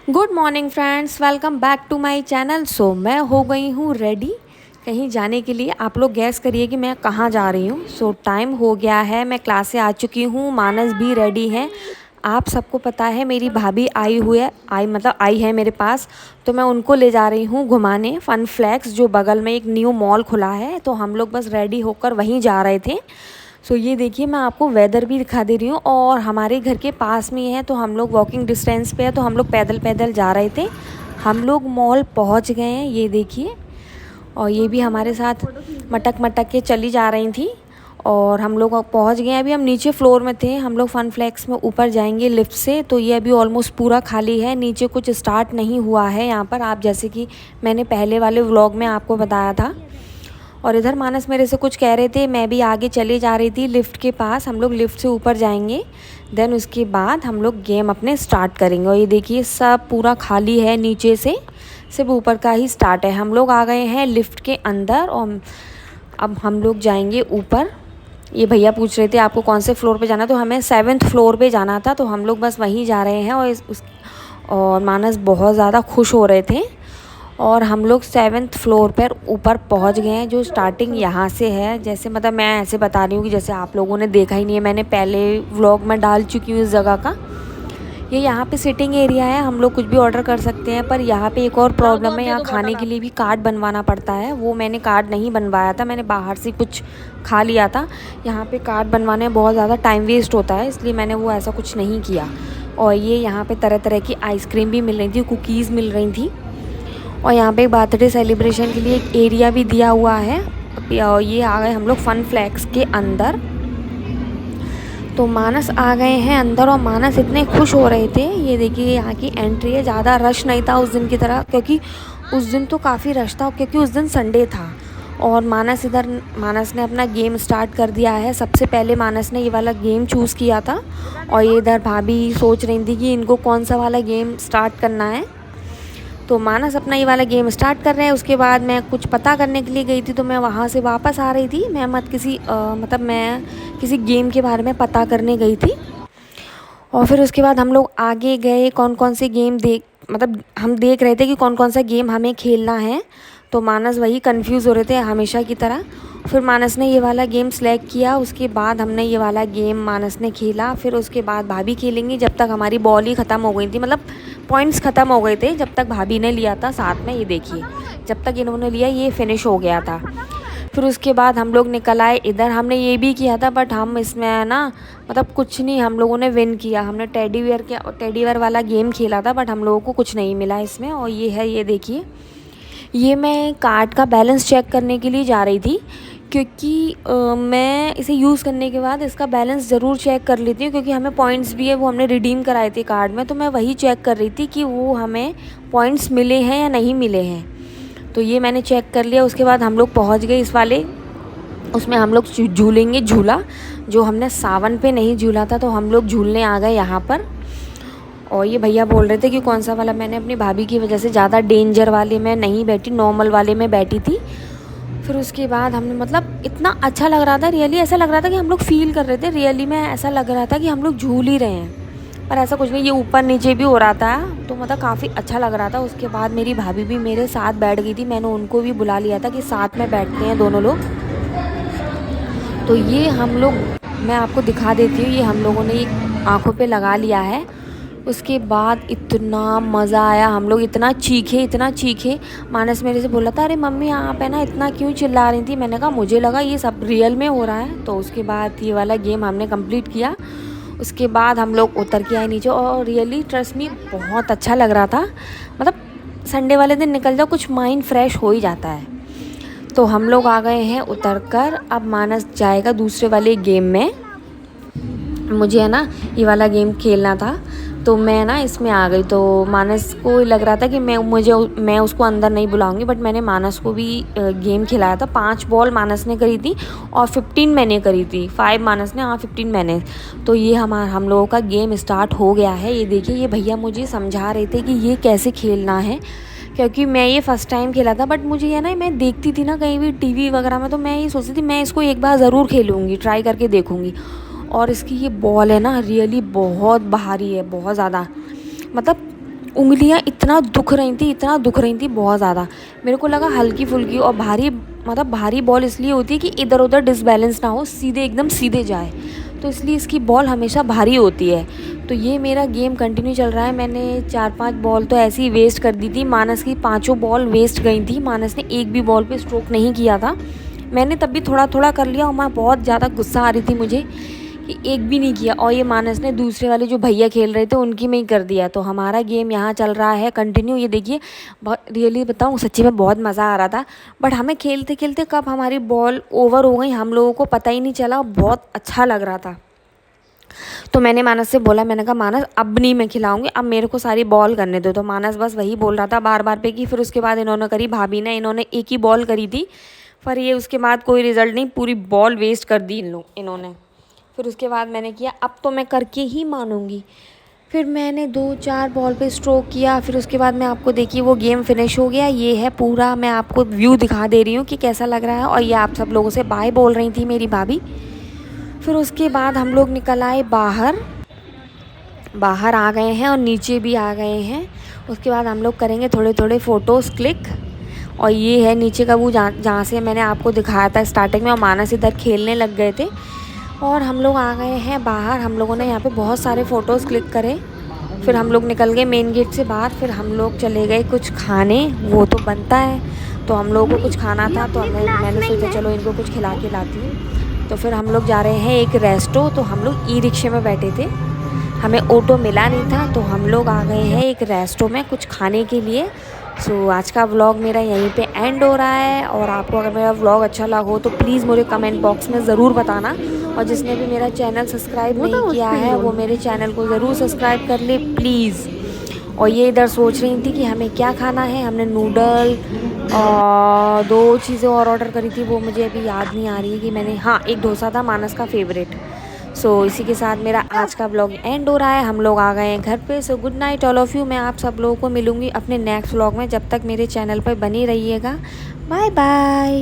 Good morning friends, welcome back to my channel. So मैं हो गई हूँ रेडी कहीं जाने के लिए। आप लोग गैस करिए कि मैं कहाँ जा रही हूँ। सो टाइम हो गया है, मैं क्लास से आ चुकी हूँ, मानस भी रेडी है। आप सबको पता है मेरी भाभी आई है मेरे पास, तो मैं उनको ले जा रही हूँ घुमाने फन फ्लैक्स, जो बगल में एक न्यू मॉल खुला है। तो हम लोग बस रेडी होकर वहीं जा रहे थे। सो ये देखिए, मैं आपको वेदर भी दिखा दे रही हूँ और हमारे घर के पास में है, तो हम लोग वॉकिंग डिस्टेंस पे है, तो हम लोग पैदल पैदल जा रहे थे। हम लोग मॉल पहुँच गए हैं, ये देखिए। और ये भी हमारे साथ मटक मटक के चली जा रही थी और हम लोग पहुँच गए हैं। अभी हम नीचे फ्लोर में थे, हम लोग फन फ्लैक्स में ऊपर जाएंगे लिफ्ट से। तो ये अभी ऑलमोस्ट पूरा खाली है, नीचे कुछ स्टार्ट नहीं हुआ है यहाँ पर, आप जैसे कि मैंने पहले वाले व्लॉग में आपको बताया था। और इधर मानस मेरे से कुछ कह रहे थे, मैं भी आगे चली जा रही थी लिफ्ट के पास। हम लोग लिफ्ट से ऊपर जाएंगे, देन उसके बाद हम लोग गेम अपने स्टार्ट करेंगे। और ये देखिए, सब पूरा खाली है, नीचे से सिर्फ ऊपर का ही स्टार्ट है। हम लोग आ गए हैं लिफ्ट के अंदर और अब हम लोग जाएंगे ऊपर। ये भैया पूछ रहे थे आपको कौन से फ्लोर पे जाना, तो हमें 7th फ्लोर पे जाना था, तो हम लोग बस वहीं जा रहे हैं। और मानस बहुत ज़्यादा खुश हो रहे थे। और हम लोग 7th फ्लोर पर ऊपर पहुंच गए हैं, जो स्टार्टिंग यहाँ से है। जैसे मतलब मैं ऐसे बता रही हूँ कि जैसे आप लोगों ने देखा ही नहीं है, मैंने पहले व्लॉग में डाल चुकी हूँ इस जगह का। ये यहाँ पे सिटिंग एरिया है, हम लोग कुछ भी ऑर्डर कर सकते हैं। पर यहाँ पे एक और प्रॉब्लम है, यहाँ खाने के लिए भी कार्ड बनवाना पड़ता है। वो मैंने कार्ड नहीं बनवाया था, मैंने बाहर से कुछ खा लिया था। यहाँ पे कार्ड बनवाने में बहुत ज़्यादा टाइम वेस्ट होता है, इसलिए मैंने वो ऐसा कुछ नहीं किया। और ये यहाँ पे तरह तरह की आइसक्रीम भी मिल रही थी, कुकीज़ मिल रही थी। और यहाँ पे बर्थडे सेलिब्रेशन के लिए एक एरिया भी दिया हुआ है। और ये आ गए हम लोग फन फ्लैक्स के अंदर। तो मानस आ गए हैं अंदर और मानस इतने खुश हो रहे थे। ये देखिए, यहाँ की एंट्री है, ज़्यादा रश नहीं था उस दिन की तरह, क्योंकि उस दिन तो काफ़ी रश था, क्योंकि उस दिन संडे था। और मानस ने अपना गेम स्टार्ट कर दिया है। सबसे पहले मानस ने ये वाला गेम चूज़ किया था और ये इधर भाभी सोच रही थी कि इनको कौन सा वाला गेम स्टार्ट करना है। तो मानस अपना ये वाला गेम स्टार्ट कर रहे हैं। उसके बाद मैं कुछ पता करने के लिए गई थी, तो मैं वहाँ से वापस आ रही थी। मैं किसी गेम के बारे में पता करने गई थी। और फिर उसके बाद हम लोग आगे गए, कौन कौन से गेम हम देख रहे थे कि कौन कौन सा गेम हमें खेलना है। तो मानस वही कंफ्यूज हो रहे थे हमेशा की तरह। फिर मानस ने ये वाला गेम सेलेक्ट किया, उसके बाद हमने ये वाला गेम मानस ने खेला। फिर उसके बाद भाभी खेलेंगी, जब तक हमारी बॉल ही ख़त्म हो गई थी, मतलब पॉइंट्स ख़त्म हो गए थे जब तक भाभी ने लिया था साथ में। ये देखिए, जब तक इन्होंने लिया ये फिनिश हो गया था। फिर उसके बाद हम लोग निकल आए इधर। हमने ये भी किया था, बट हम इसमें है ना, मतलब कुछ नहीं, हम लोगों ने विन किया। हमने टेडी बियर वाला गेम खेला था, बट हम लोगों को कुछ नहीं मिला इसमें। और ये है, ये देखिए, ये मैं कार्ड का बैलेंस चेक करने के लिए जा रही थी, क्योंकि मैं इसे यूज़ करने के बाद इसका बैलेंस ज़रूर चेक कर लेती हूँ, क्योंकि हमें पॉइंट्स भी है, वो हमने रिडीम कराए थे कार्ड में। तो मैं वही चेक कर रही थी कि वो हमें पॉइंट्स मिले हैं या नहीं मिले हैं। तो ये मैंने चेक कर लिया। उसके बाद हम लोग पहुँच गए इस वाले, उसमें हम लोग झूलेंगे झूला, जो हमने सावन पे नहीं झूला था, तो हम लोग झूलने आ गए यहाँ पर। और ये भैया बोल रहे थे कि कौन सा वाला, मैंने अपनी भाभी की वजह से ज़्यादा डेंजर वाले में नहीं बैठी, नॉर्मल वाले में बैठी थी। फिर उसके बाद हमने, मतलब इतना अच्छा लग रहा था, रियली ऐसा लग रहा था कि हम लोग फील कर रहे थे, रियली में ऐसा लग रहा था कि हम लोग झूल ही रहे हैं। पर ऐसा कुछ नहीं, ये ऊपर नीचे भी हो रहा था, तो मतलब काफ़ी अच्छा लग रहा था। उसके बाद मेरी भाभी भी मेरे साथ बैठ गई थी, मैंने उनको भी बुला लिया था कि साथ में बैठते हैं दोनों लोग। तो ये हम लोग, मैं आपको दिखा देती हूँ, ये हम लोगों ने आँखों पे लगा लिया है। उसके बाद इतना मज़ा आया, हम लोग इतना चीखे। मानस मेरे से बोला था, अरे मम्मी आप है ना इतना क्यों चिल्ला रही थी। मैंने कहा मुझे लगा ये सब रियल में हो रहा है। तो उसके बाद ये वाला गेम हमने कंप्लीट किया। उसके बाद हम लोग उतर के आए नीचे, और रियली ट्रस्ट मी बहुत अच्छा लग रहा था। मतलब संडे वाले दिन निकल जाओ, कुछ माइंड फ्रेश हो ही जाता है। तो हम लोग आ गए हैं उतर कर। अब मानस जाएगा दूसरे वाले गेम में। मुझे है ना ये वाला गेम खेलना था, तो मैं ना इसमें आ गई। तो मानस को लग रहा था कि मैं उसको अंदर नहीं बुलाऊंगी, बट मैंने मानस को भी गेम खिलाया था। 5 बॉल मानस ने करी थी और 15 मैंने करी थी। 5 मानस ने, हाँ 15 मैंने। तो ये हम लोगों का गेम स्टार्ट हो गया है। ये देखिए, ये भैया मुझे समझा रहे थे कि ये कैसे खेलना है, क्योंकि मैं ये फ़र्स्ट टाइम खेला था। बट मुझे ये ना, मैं देखती थी ना कहीं भी टीवी वगैरह में, तो मैं ये सोचती थी मैं इसको एक बार ज़रूर खेलूँगी, ट्राई करके देखूँगी। और इसकी ये बॉल है ना, रियली बहुत भारी है, बहुत ज़्यादा। मतलब उंगलियां इतना दुख रही थी, इतना दुख रही थी, बहुत ज़्यादा। मेरे को लगा हल्की फुल्की और भारी, मतलब भारी बॉल इसलिए होती है कि इधर उधर डिसबैलेंस ना हो, सीधे एकदम सीधे जाए, तो इसलिए इसकी बॉल हमेशा भारी होती है। तो ये मेरा गेम कंटिन्यू चल रहा है। मैंने 4-5 बॉल तो ऐसे ही वेस्ट कर दी थी। मानस की 5 बॉल वेस्ट गई थी। मानस ने एक भी बॉल पे स्ट्रोक नहीं किया था। मैंने तब भी थोड़ा थोड़ा कर लिया और मैं बहुत ज़्यादा गुस्सा आ रही थी मुझे कि एक भी नहीं किया, और ये मानस ने दूसरे वाले जो भैया खेल रहे थे उनकी में ही कर दिया। तो हमारा गेम यहाँ चल रहा है कंटिन्यू। ये देखिए, बहुत रियली बताऊँ, सच्ची में बहुत मज़ा आ रहा था। बट हमें खेलते खेलते कब हमारी बॉल ओवर हो गई हम लोगों को पता ही नहीं चला, बहुत अच्छा लग रहा था। तो मैंने मानस से बोला, मैंने कहा मानस अब नहीं मैं खिलाऊंगी, अब मेरे को सारी बॉल करने दो। तो मानस बस वही बोल रहा था बार बार पे कि फिर उसके बाद इन्होंने करी, भाभी ने, इन्होंने एक ही बॉल करी थी, पर ये उसके बाद कोई रिज़ल्ट नहीं, पूरी बॉल वेस्ट कर दी इन्होंने। फिर उसके बाद मैंने किया अब तो मैं करके ही मानूंगी। फिर मैंने 2-4 बॉल पे स्ट्रोक किया। फिर उसके बाद मैं आपको, देखिए वो गेम फिनिश हो गया। ये है पूरा, मैं आपको व्यू दिखा दे रही हूँ कि कैसा लग रहा है। और ये आप सब लोगों से बाय बोल रही थी मेरी भाभी। फिर उसके बाद हम लोग निकल आए बाहर, बाहर आ गए हैं और नीचे भी आ गए हैं। उसके बाद हम लोग करेंगे थोड़े थोड़े फ़ोटोज़ क्लिक। और ये है नीचे का वो जहाँ से मैंने आपको दिखाया था स्टार्टिंग में, और मानस इधर खेलने लग गए थे। और हम लोग आ गए हैं बाहर। हम लोगों ने यहाँ पे बहुत सारे फ़ोटोज़ क्लिक करे। फिर हम लोग निकल गए मेन गेट से बाहर। फिर हम लोग चले गए कुछ खाने, वो तो बनता है, तो हम लोगों को कुछ खाना था, तो मैंने सोचा चलो इनको कुछ खिला के लाती हूँ। तो फिर हम लोग जा रहे हैं एक रेस्टो। तो हम लोग ई रिक्शे में बैठे थे, हमें ऑटो मिला नहीं था, तो हम लोग आ गए हैं एक रेस्टो में कुछ खाने के लिए। सो आज का व्लॉग मेरा यहीं पे एंड हो रहा है। और आपको अगर मेरा व्लॉग अच्छा लगा हो तो प्लीज़ मुझे कमेंट बॉक्स में ज़रूर बताना। और जिसने भी मेरा चैनल सब्सक्राइब नहीं किया है वो मेरे चैनल को ज़रूर सब्सक्राइब कर ले प्लीज़। और ये इधर सोच रही थी कि हमें क्या खाना है। हमने नूडल और 2 चीज़ें और ऑर्डर करी थी, वो मुझे अभी याद नहीं आ रही है कि मैंने, हाँ एक डोसा था मानस का फेवरेट। सो इसी के साथ मेरा आज का ब्लॉग एंड हो रहा है। हम लोग आ गए हैं घर पे। So good night all of you. मैं आप सब लोगों को मिलूँगी अपने नेक्स्ट व्लॉग में। जब तक मेरे चैनल पर बनी रहिएगा। Bye bye.